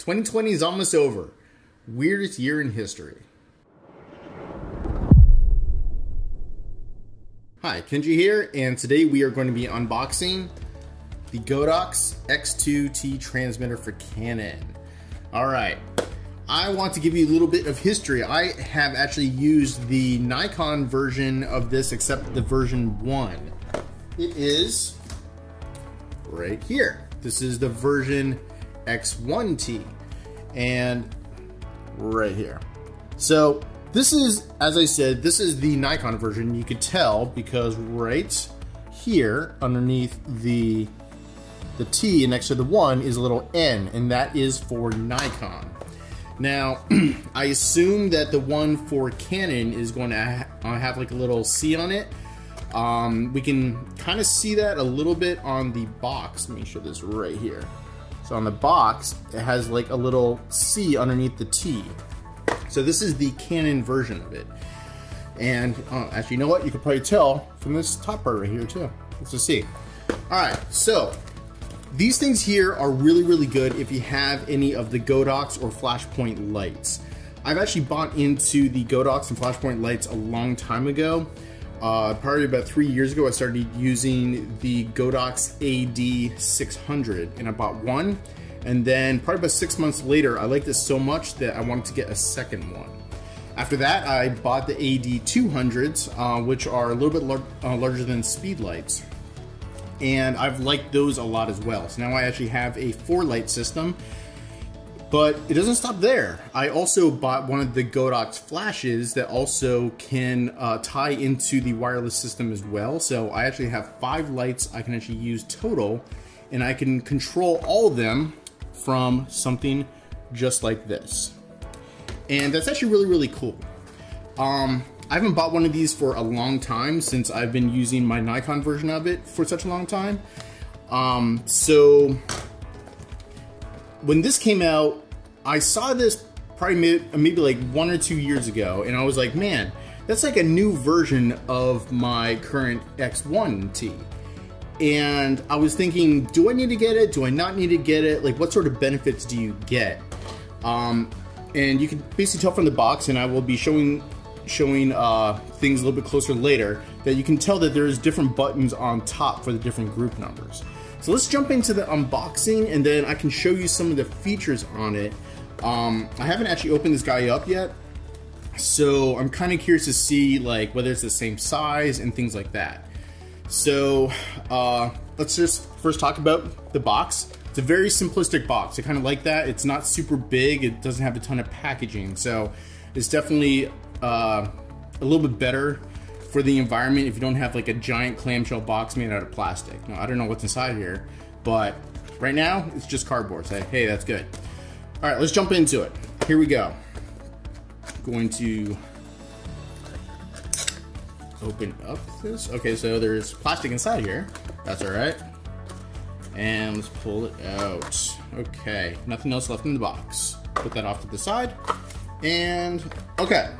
2020 is almost over. Weirdest year in history. Hi, Kenji here, and today we are going to be unboxing the Godox X2T transmitter for Canon. Alright, I want to give you a little bit of history. I have actually used the Nikon version of this, except the version 1. It is right here. This is the version X1T, and right here. So this is, as I said, this is the Nikon version. You could tell because right here underneath the T and next to the 1 is a little N, and that is for Nikon. Now, I assume that the one for Canon is going to have like a little C on it. We can kind of see that a little bit on the box. Let me show this right here. So on the box, it has like a little C underneath the T. So this is the Canon version of it. And actually, you know what? You can probably tell from this top part right here too. Let's just see. All right, so these things here are really, really good if you have any of the Godox or Flashpoint lights. I've actually bought into the Godox and Flashpoint lights a long time ago. Probably about 3 years ago, I started using the Godox AD600, and I bought one. And then probably about 6 months later, I liked this so much that I wanted to get a second one. After that, I bought the AD200s, which are a little bit larger than speed lights. And I've liked those a lot as well. So now I actually have a 4-light system. But it doesn't stop there. I also bought one of the Godox flashes that also can tie into the wireless system as well. So I actually have 5 lights I can actually use total, and I can control all of them from something just like this. And that's actually really, really cool. I haven't bought one of these for a long time, since I've been using my Nikon version of it for such a long time. So when this came out, I saw this probably maybe like 1 or 2 years ago, and I was like, man, that's like a new version of my current X1T. And I was thinking, do I need to get it? Do I not need to get it? Like, what sort of benefits do you get? And you can basically tell from the box, and I will be showing things a little bit closer later, that you can tell that there's different buttons on top for the different group numbers. So let's jump into the unboxing, and then I can show you some of the features on it. I haven't actually opened this guy up yet, so I'm kind of curious to see like whether it's the same size and things like that. So let's just first talk about the box. It's a very simplistic box. I kind of like that. It's not super big. It doesn't have a ton of packaging, so it's definitely a little bit better for the environment if you don't have like a giant clamshell box made out of plastic. Now, I don't know what's inside here, but right now it's just cardboard. So hey, that's good. All right, let's jump into it. Here we go. Going to open up this. Okay, so there's plastic inside here. That's all right. And let's pull it out. Okay, nothing else left in the box. Put that off to the side. And okay.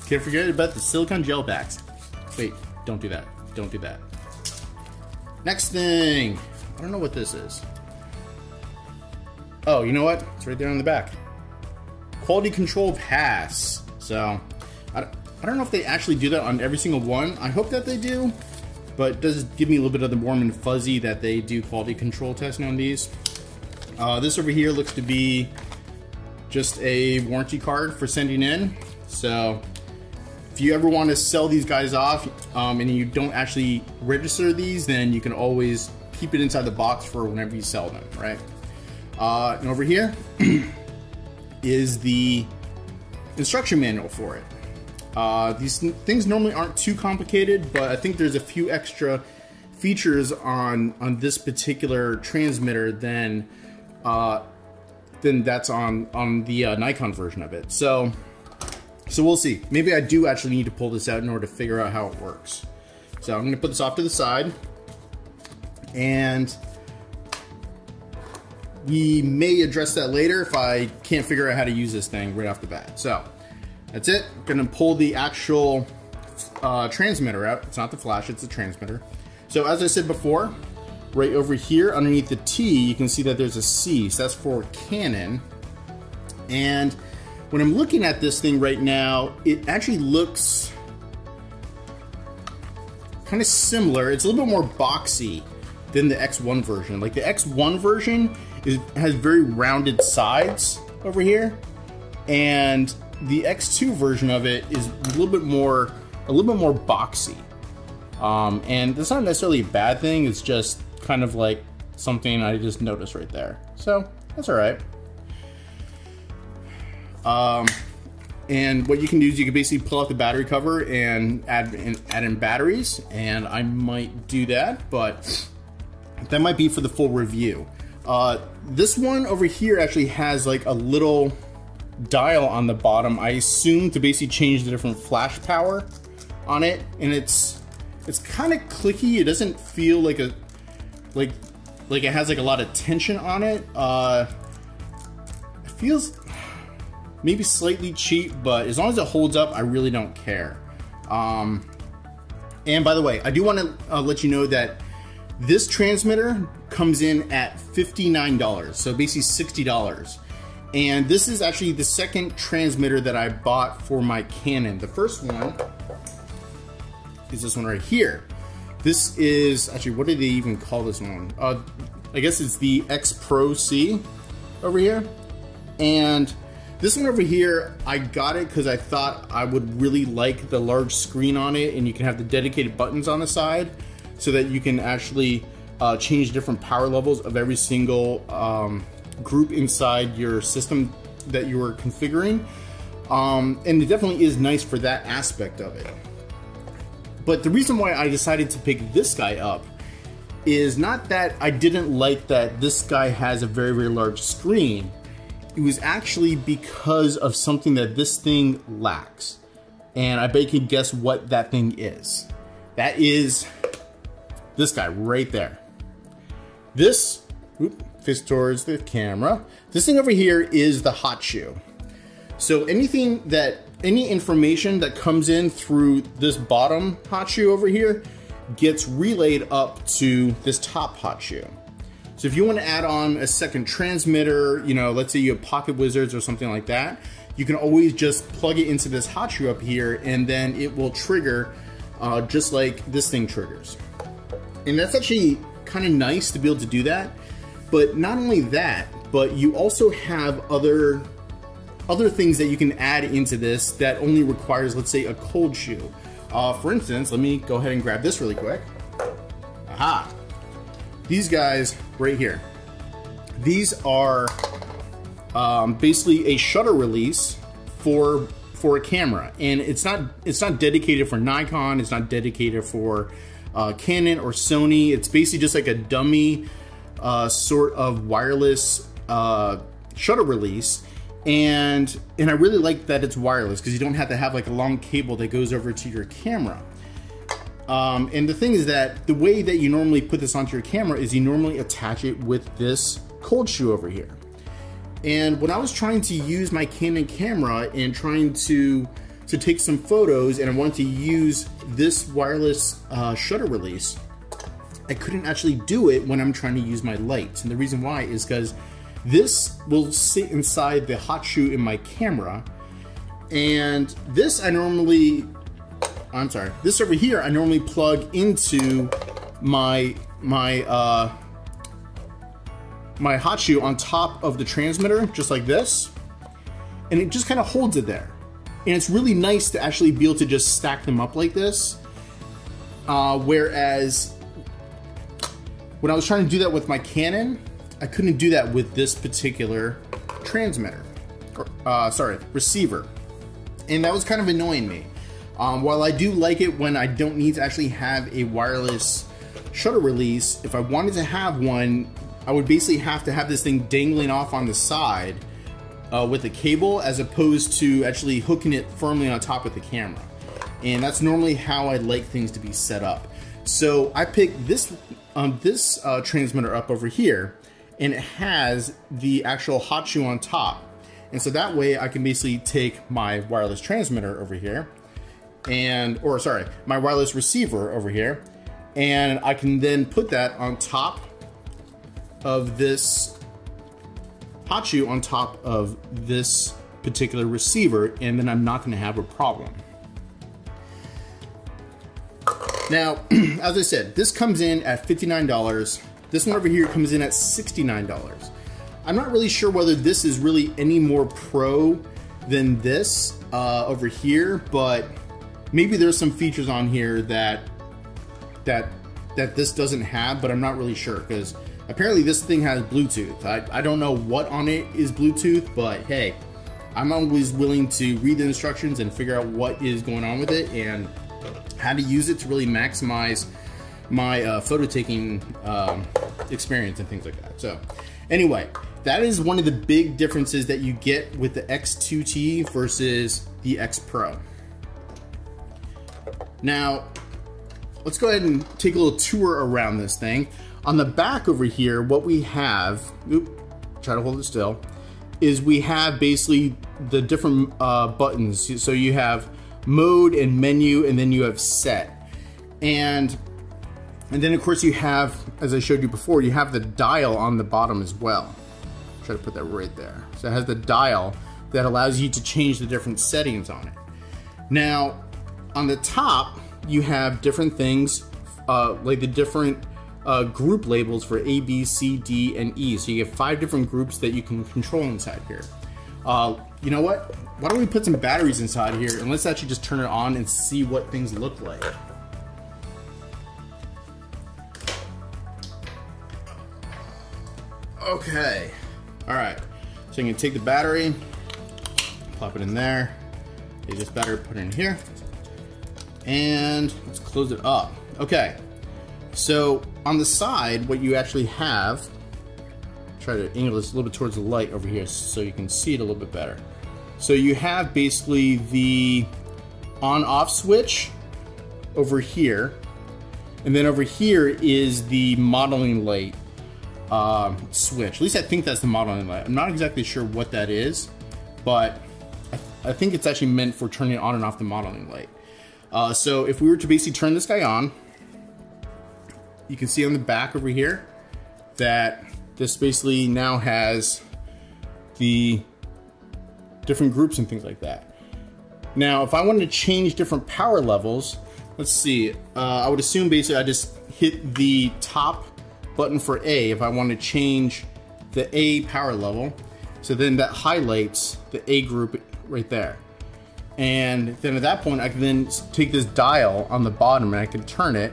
Can't forget about the silicone gel packs. Wait, don't do that. Don't do that. Next thing. I don't know what this is. Oh, you know what? It's right there on the back. Quality control pass. So, I don't know if they actually do that on every single one. I hope that they do, but it does give me a little bit of the warm and fuzzy that they do quality control testing on these. This over here looks to be just a warranty card for sending in. So, if you ever want to sell these guys off and you don't actually register these, then you can always keep it inside the box for whenever you sell them, right? And over here is the instruction manual for it. These things normally aren't too complicated, but I think there's a few extra features on this particular transmitter than that's on the Nikon version of it. So we'll see. Maybe I do actually need to pull this out in order to figure out how it works. So I'm gonna put this off to the side, and we may address that later if I can't figure out how to use this thing right off the bat. So that's it. I'm gonna pull the actual transmitter out. It's not the flash, it's the transmitter. So as I said before, right over here underneath the T, you can see that there's a C, so that's for Canon. And when I'm looking at this thing right now, it actually looks kind of similar. It's a little bit more boxy than the X1 version. Like the X1 version has very rounded sides over here, and the X2 version of it is a little bit more boxy. And that's not necessarily a bad thing. It's just kind of like something I just noticed right there. So that's all right. And what you can do is you can basically pull out the battery cover and add in batteries, and I might do that, but that might be for the full review. This one over here actually has like a little dial on the bottom, I assume to basically change the different flash power on it, and it's kind of clicky. It doesn't feel like like it has like a lot of tension on it. It feels maybe slightly cheap, but as long as it holds up, I really don't care. And by the way, I do want to let you know that this transmitter comes in at $59, so basically $60. And this is actually the second transmitter that I bought for my Canon. The first one is this one right here. This is, actually, what do they even call this one? I guess it's the X Pro C over here. And this one over here, I got it because I thought I would really like the large screen on it, and you can have the dedicated buttons on the side so that you can actually change different power levels of every single group inside your system that you are configuring. And it definitely is nice for that aspect of it. But the reason why I decided to pick this guy up is not that I didn't like that this guy has a very, very large screen. It was actually because of something that this thing lacks. And I bet you can guess what that thing is. That is this guy right there. This, face towards the camera. This thing over here is the hot shoe. So any information that comes in through this bottom hot shoe over here gets relayed up to this top hot shoe. So if you want to add on a second transmitter, you know, let's say you have Pocket Wizards or something like that, you can always just plug it into this hot shoe up here, and then it will trigger just like this thing triggers. And that's actually kind of nice to be able to do that. But not only that, but you also have other things that you can add into this that only requires, let's say, a cold shoe. For instance, let me go ahead and grab this really quick. Aha! These guys right here. These are basically a shutter release for a camera, and it's not dedicated for Nikon. It's not dedicated for Canon or Sony. It's basically just like a dummy sort of wireless shutter release. And I really like that it's wireless because you don't have to have like a long cable that goes over to your camera. And the thing is that the way that you normally put this onto your camera is you normally attach it with this cold shoe over here. And when I was trying to use my Canon camera and trying to take some photos, and I wanted to use this wireless shutter release, I couldn't actually do it when I'm trying to use my lights. And the reason why is because this will sit inside the hot shoe in my camera, and this this over here I normally plug into my hot shoe on top of the transmitter, just like this, and it just kind of holds it there. And it's really nice to actually be able to just stack them up like this, whereas when I was trying to do that with my Canon, I couldn't do that with this particular transmitter, receiver. And that was kind of annoying me. While I do like it when I don't need to actually have a wireless shutter release, if I wanted to have one, I would basically have to have this thing dangling off on the side with a cable, as opposed to actually hooking it firmly on top of the camera. And that's normally how I like things to be set up. So I picked this transmitter up over here, and it has the actual hot shoe on top. And so that way I can basically take my wireless transmitter over here, my wireless receiver over here, and I can then put that on top of this hot shoe on top of this particular receiver, and then I'm not going to have a problem. Now, as I said, this comes in at $59. This one over here comes in at $69. I'm not really sure whether this is really any more pro than this over here, but maybe there's some features on here that this doesn't have, but I'm not really sure, because apparently this thing has Bluetooth. I don't know what on it is Bluetooth, but hey, I'm always willing to read the instructions and figure out what is going on with it and how to use it to really maximize my photo taking experience and things like that. So anyway, that is one of the big differences that you get with the X2T versus the X Pro. Now, let's go ahead and take a little tour around this thing. On the back over here, what we have, try to hold it still, is we have basically the different buttons. So you have mode and menu, and then you have set. And then of course you have, as I showed you before, you have the dial on the bottom as well. Try to put that right there. So it has the dial that allows you to change the different settings on it. Now, on the top, you have different things, like the different group labels for A, B, C, D, and E. So you get 5 different groups that you can control inside here. You know what? Why don't we put some batteries inside here and let's actually just turn it on and see what things look like. Okay. All right. So you can take the battery, plop it in there. Take this battery, put it in here. And let's close it up. Okay. So on the side, what you actually have, try to angle this a little bit towards the light over here so you can see it a little bit better. So you have basically the on-off switch over here, and then over here is the modeling light switch. At least I think that's the modeling light. I'm not exactly sure what that is, but I think it's actually meant for turning on and off the modeling light. So if we were to basically turn this guy on, you can see on the back over here that this basically now has the different groups and things like that. Now, if I wanted to change different power levels, let's see, I would assume basically I just hit the top button for A if I want to change the A power level. So then that highlights the A group right there. And then at that point, I can then take this dial on the bottom and I can turn it,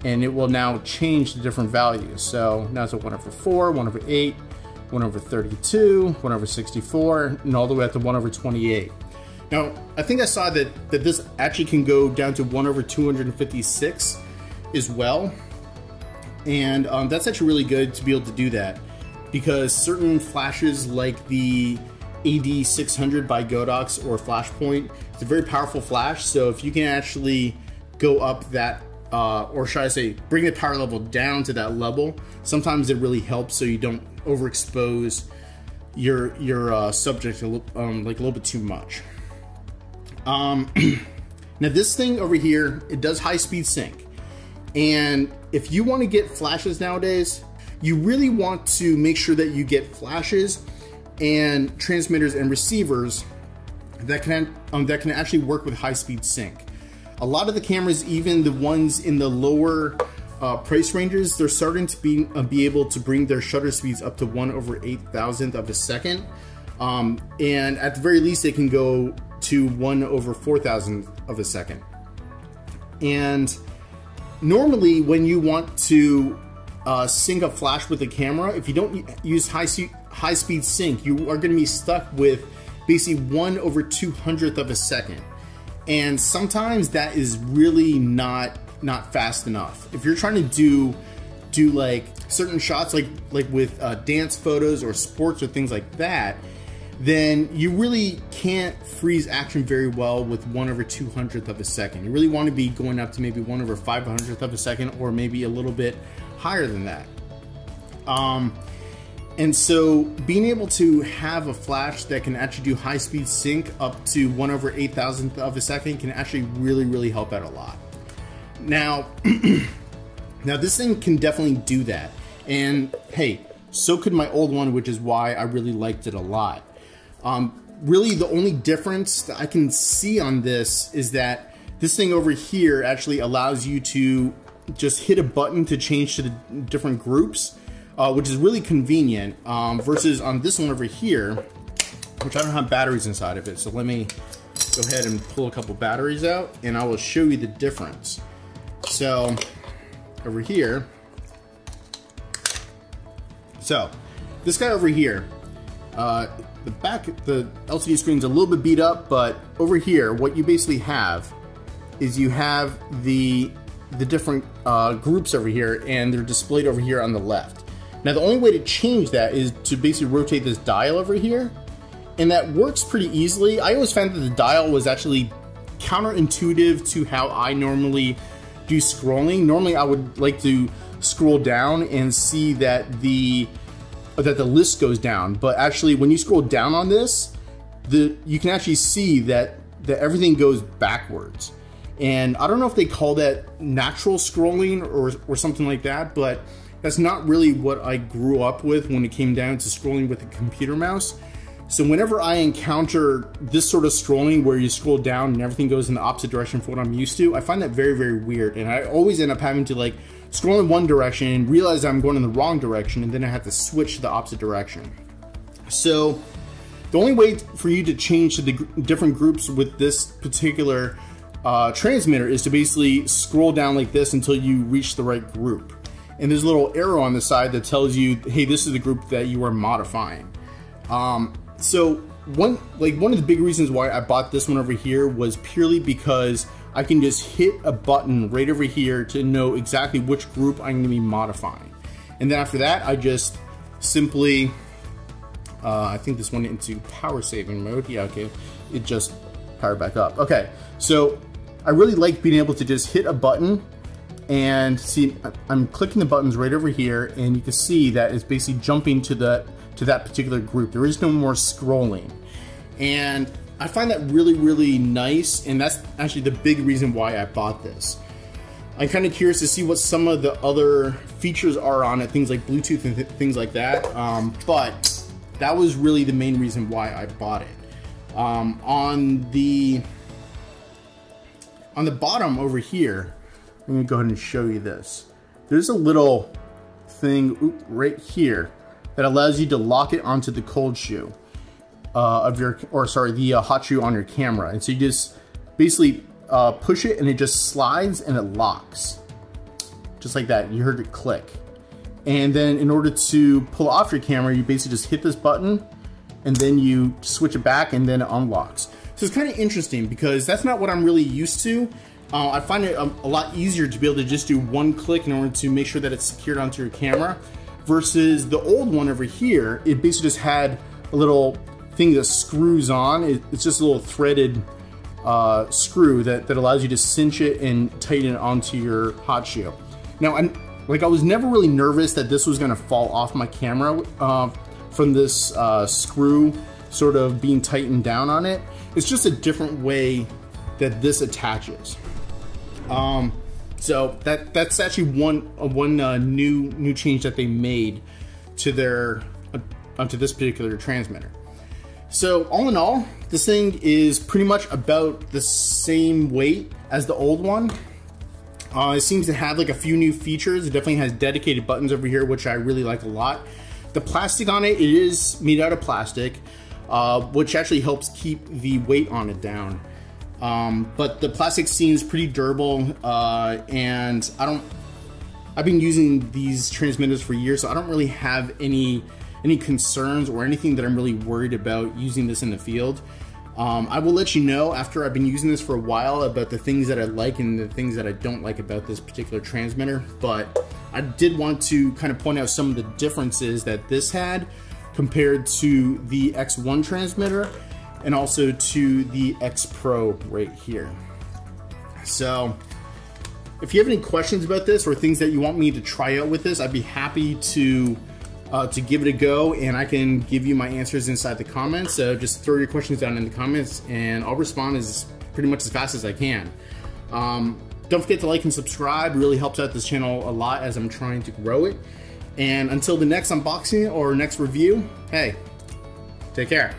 and it will now change the different values. So now it's a 1/4, 1/8, 1/32, 1/64, and all the way up to 1/28. Now, I think I saw that this actually can go down to 1/256 as well. And that's actually really good to be able to do that, because certain flashes like the AD600 by Godox or Flashpoint, it's a very powerful flash. So if you can actually go up that, or should I say, bring the power level down to that level, sometimes it really helps so you don't overexpose your subject like a little bit too much. Now this thing over here, it does high-speed sync, and if you want to get flashes nowadays, you really want to make sure that you get flashes and transmitters and receivers that can actually work with high-speed sync. A lot of the cameras, even the ones in the lower price ranges, they're starting to be able to bring their shutter speeds up to 1/8000th of a second, and at the very least they can go to 1/4000th of a second. And normally when you want to sync a flash with the camera, if you don't use high-speed sync, you are going to be stuck with basically 1/200th of a second. And sometimes that is really not fast enough. If you're trying to do like certain shots, like with dance photos or sports or things like that, then you really can't freeze action very well with 1/200th of a second. You really want to be going up to maybe 1/500th of a second, or maybe a little bit higher than that. And so being able to have a flash that can actually do high-speed sync up to 1/8000th of a second can actually really help out a lot. Now, now this thing can definitely do that. And hey, So could my old one, which is why I really liked it a lot. Really, the only difference that I can see on this is that this thing over here actually allows you to just hit a button to change to the different groups, which is really convenient, versus on this one over here, which I don't have batteries inside of it. So let me go ahead and pull a couple batteries out and I will show you the difference. So over here, so this guy over here, the LCD screen's a little bit beat up, but over here, what you basically have is you have the different groups over here, and they're displayed over here on the left. Now, the only way to change that is to basically rotate this dial over here, and that works pretty easily. I always found that the dial was actually counterintuitive to how I normally do scrolling. Normally, I would like to scroll down and see that the list goes down, but actually when you scroll down on this, you can actually see that everything goes backwards. And I don't know if they call that natural scrolling or something like that, but that's not really what I grew up with when it came down to scrolling with a computer mouse. So whenever I encounter this sort of scrolling where you scroll down and everything goes in the opposite direction from what I'm used to, I find that very, very weird. And I always end up having to like scroll in one direction, realize I'm going in the wrong direction, and then I have to switch to the opposite direction. So the only way for you to change to the different groups with this particular transmitter is to basically scroll down like this until you reach the right group. And there's a little arrow on the side that tells you, hey, this is the group that you are modifying. So one of the big reasons why I bought this one over here was purely because I can just hit a button right over here to know exactly which group I'm going to be modifying. And then after that, I just simply, I think this went into power saving mode. Yeah, okay. It just powered back up. Okay, so I really like being able to just hit a button and see, I'm clicking the buttons right over here, and you can see that it's basically jumping to that particular group. There is no more scrolling. And I find that really, really nice, and that's actually the big reason why I bought this. I'm kind of curious to see what some of the other features are on it, things like Bluetooth and things like that, but that was really the main reason why I bought it. On the bottom over here, I'm gonna go ahead and show you this. There's a little thing right here that allows you to lock it onto the cold shoe the hot shoe on your camera. And so you just basically push it and it just slides and it locks. Just like that, you heard it click. And then in order to pull off your camera, you basically just hit this button and then you switch it back and then it unlocks. So it's kind of interesting because that's not what I'm really used to. I find it a lot easier to be able to just do one click in order to make sure that it's secured onto your camera, versus the old one over here. It basically just had a little thing that screws on. It's just a little threaded screw that allows you to cinch it and tighten it onto your hot shoe. Now, I was never really nervous that this was gonna fall off my camera from this screw sort of being tightened down on it. It's just a different way that this attaches. So that's actually one new change that they made to their to this particular transmitter. So all in all, this thing is pretty much about the same weight as the old one. It seems to have like a few new features. It definitely has dedicated buttons over here, which I really like a lot. The plastic on it is made out of plastic, which actually helps keep the weight on it down. But the plastic seems pretty durable, and I've been using these transmitters for years, so I don't really have any concerns or anything that I'm really worried about using this in the field. I will let you know after I've been using this for a while about the things that I like and the things that I don't like about this particular transmitter, but I did want to kind of point out some of the differences that this had compared to the X1 transmitter and also to the X Pro right here. So if you have any questions about this or things that you want me to try out with this, I'd be happy to give it a go, and I can give you my answers inside the comments. So just throw your questions down in the comments and I'll respond pretty much as fast as I can. Don't forget to like and subscribe. It really helps out this channel a lot as I'm trying to grow it. And until the next unboxing or next review, hey, take care.